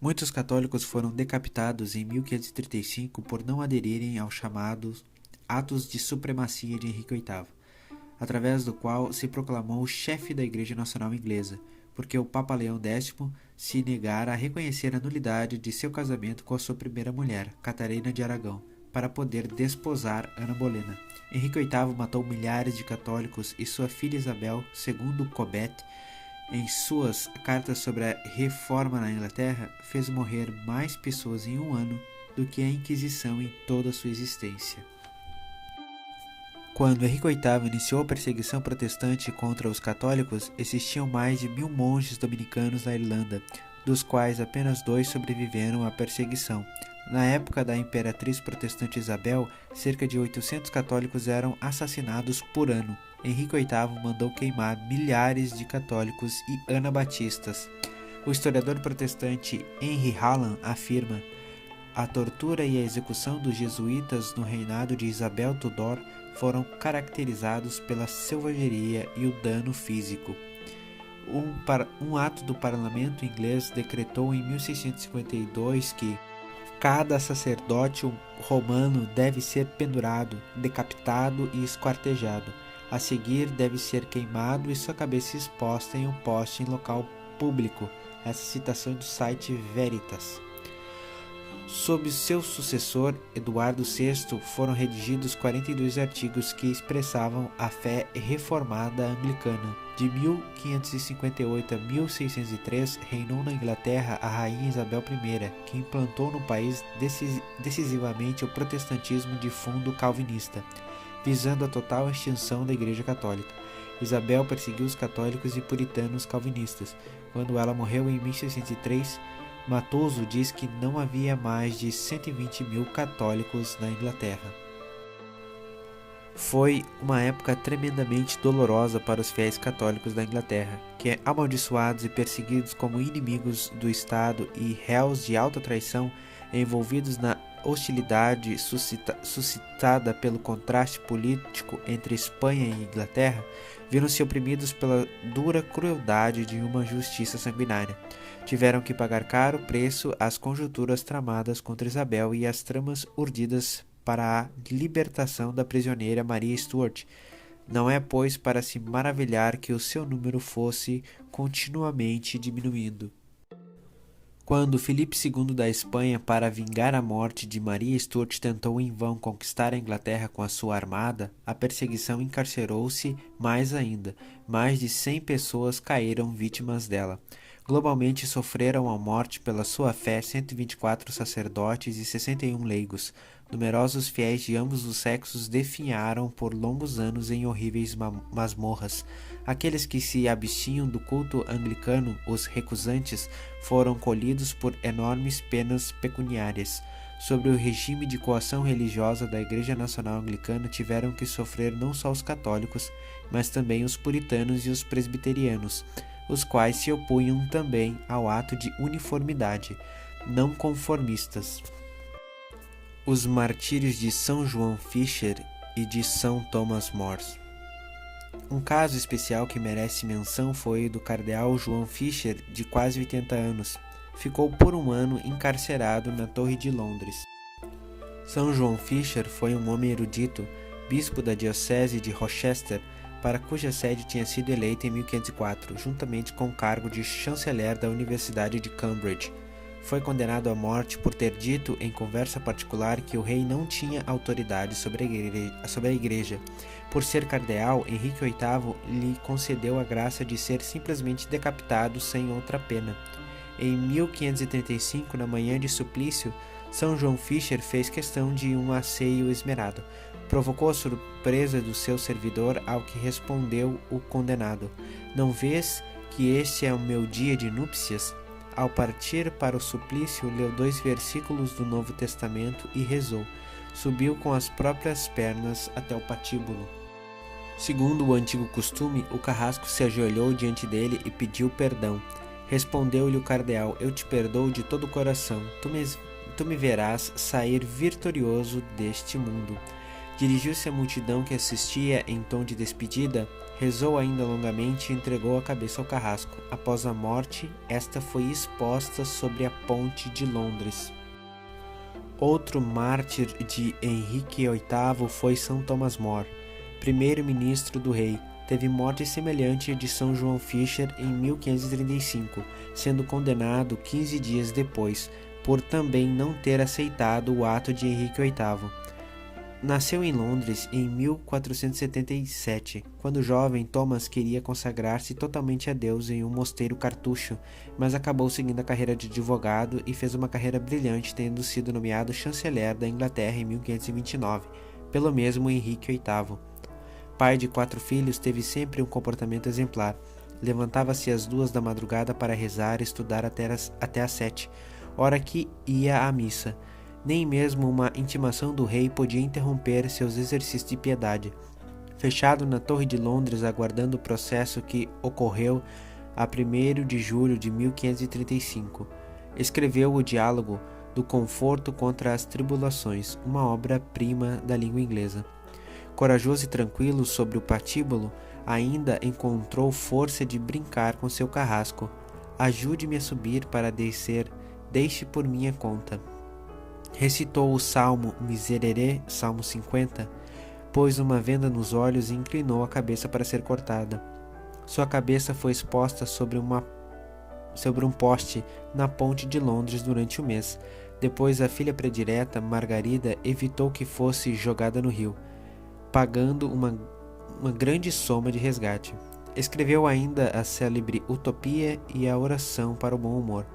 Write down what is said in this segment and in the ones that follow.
Muitos católicos foram decapitados em 1535 por não aderirem aos chamados Atos de Supremacia de Henrique VIII, através do qual se proclamou chefe da Igreja Nacional Inglesa, porque o Papa Leão X se negara a reconhecer a nulidade de seu casamento com a sua primeira mulher, Catarina de Aragão, para poder desposar Ana Bolena. Henrique VIII matou milhares de católicos e sua filha Isabel, segundo Cobbett, em suas cartas sobre a reforma na Inglaterra, fez morrer mais pessoas em um ano do que a Inquisição em toda a sua existência. Quando Henrique VIII iniciou a perseguição protestante contra os católicos, existiam mais de 1000 monges dominicanos na Irlanda, dos quais apenas 2 sobreviveram à perseguição. Na época da imperatriz protestante Isabel, cerca de 800 católicos eram assassinados por ano. Henrique VIII mandou queimar milhares de católicos e anabatistas. O historiador protestante Henry Hallam afirma: a tortura e a execução dos jesuítas no reinado de Isabel Tudor foram caracterizados pela selvageria e o dano físico. Um ato do parlamento inglês decretou em 1652 que cada sacerdote romano deve ser pendurado, decapitado e esquartejado. A seguir, deve ser queimado e sua cabeça exposta em um poste em local público. Essa citação é do site Veritas. Sob seu sucessor, Eduardo VI, foram redigidos 42 artigos que expressavam a fé reformada anglicana. De 1558 a 1603, reinou na Inglaterra a rainha Isabel I, que implantou no país decisivamente o protestantismo de fundo calvinista, visando a total extinção da Igreja Católica. Isabel perseguiu os católicos e puritanos calvinistas. Quando ela morreu em 1603, Matoso diz que não havia mais de 120 mil católicos na Inglaterra. Foi uma época tremendamente dolorosa para os fiéis católicos da Inglaterra, que, amaldiçoados e perseguidos como inimigos do Estado e réus de alta traição, envolvidos na hostilidade suscitada pelo contraste político entre Espanha e Inglaterra, viram-se oprimidos pela dura crueldade de uma justiça sanguinária. Tiveram que pagar caro preço às conjunturas tramadas contra Isabel e às tramas urdidas para a libertação da prisioneira Maria Stuart. Não é, pois, para se maravilhar que o seu número fosse continuamente diminuindo. Quando Filipe II da Espanha, para vingar a morte de Maria Stuart, tentou em vão conquistar a Inglaterra com a sua armada, a perseguição encarcerou-se mais ainda. Mais de 100 pessoas caíram vítimas dela. Globalmente sofreram a morte pela sua fé 124 sacerdotes e 61 leigos. Numerosos fiéis de ambos os sexos definharam por longos anos em horríveis masmorras. Aqueles que se abstinham do culto anglicano, os recusantes, foram colhidos por enormes penas pecuniárias. Sobre o regime de coação religiosa da Igreja Nacional Anglicana tiveram que sofrer não só os católicos, mas também os puritanos e os presbiterianos, os quais se opunham também ao ato de uniformidade, não conformistas. Os martírios de São João Fisher e de São Thomas More. Um caso especial que merece menção foi o do cardeal João Fisher, de quase 80 anos. Ficou por um ano encarcerado na Torre de Londres. São João Fisher foi um homem erudito, bispo da diocese de Rochester, para cuja sede tinha sido eleito em 1504, juntamente com o cargo de chanceler da Universidade de Cambridge. Foi condenado à morte por ter dito em conversa particular que o rei não tinha autoridade sobre a igreja. Por ser cardeal, Henrique VIII lhe concedeu a graça de ser simplesmente decapitado sem outra pena. Em 1535, na manhã de suplício, São João Fisher fez questão de um asseio esmerado. Provocou a surpresa do seu servidor, ao que respondeu o condenado: "Não vês que este é o meu dia de núpcias?" Ao partir para o suplício, leu 2 versículos do Novo Testamento e rezou. Subiu com as próprias pernas até o patíbulo. Segundo o antigo costume, o carrasco se ajoelhou diante dele e pediu perdão. Respondeu-lhe o cardeal: "Eu te perdoo de todo o coração. Tu me verás sair vitorioso deste mundo." Dirigiu-se à multidão que assistia em tom de despedida, rezou ainda longamente e entregou a cabeça ao carrasco. Após a morte, esta foi exposta sobre a ponte de Londres. Outro mártir de Henrique VIII foi São Thomas More, primeiro-ministro do rei. Teve morte semelhante à de São João Fisher em 1535, sendo condenado 15 dias depois, por também não ter aceitado o ato de Henrique VIII. Nasceu em Londres em 1477. Quando jovem, Thomas queria consagrar-se totalmente a Deus em um mosteiro cartucho, mas acabou seguindo a carreira de advogado e fez uma carreira brilhante, tendo sido nomeado chanceler da Inglaterra em 1529, pelo mesmo Henrique VIII. Pai de 4 filhos, teve sempre um comportamento exemplar. Levantava-se às 2 da madrugada para rezar e estudar até às 7, hora que ia à missa. Nem mesmo uma intimação do rei podia interromper seus exercícios de piedade. Fechado na Torre de Londres, aguardando o processo que ocorreu a 1º de julho de 1535, escreveu o Diálogo do Conforto contra as Tribulações, uma obra-prima da língua inglesa. Corajoso e tranquilo sobre o patíbulo, ainda encontrou força de brincar com seu carrasco. Ajude-me a subir para descer, deixe por minha conta. Recitou o Salmo Miserere, Salmo 50, pôs uma venda nos olhos e inclinou a cabeça para ser cortada. Sua cabeça foi exposta sobre um poste na ponte de Londres durante um mês. Depois, a filha predileta, Margarida, evitou que fosse jogada no rio, pagando uma grande soma de resgate. Escreveu ainda a célebre Utopia e a Oração para o Bom Humor.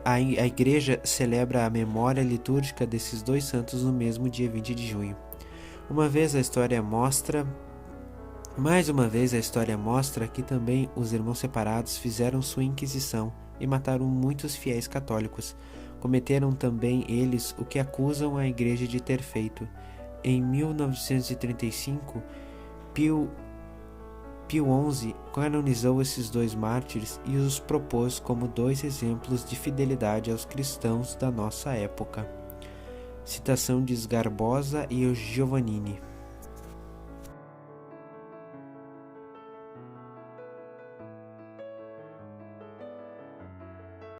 A Igreja celebra a memória litúrgica desses 2 santos no mesmo dia 20 de junho. Mais uma vez a história mostra que também os irmãos separados fizeram sua inquisição e mataram muitos fiéis católicos. Cometeram também eles o que acusam a Igreja de ter feito. Em 1935, Pio XI canonizou esses 2 mártires e os propôs como 2 exemplos de fidelidade aos cristãos da nossa época. Citação de Sgarbosa e Giovannini.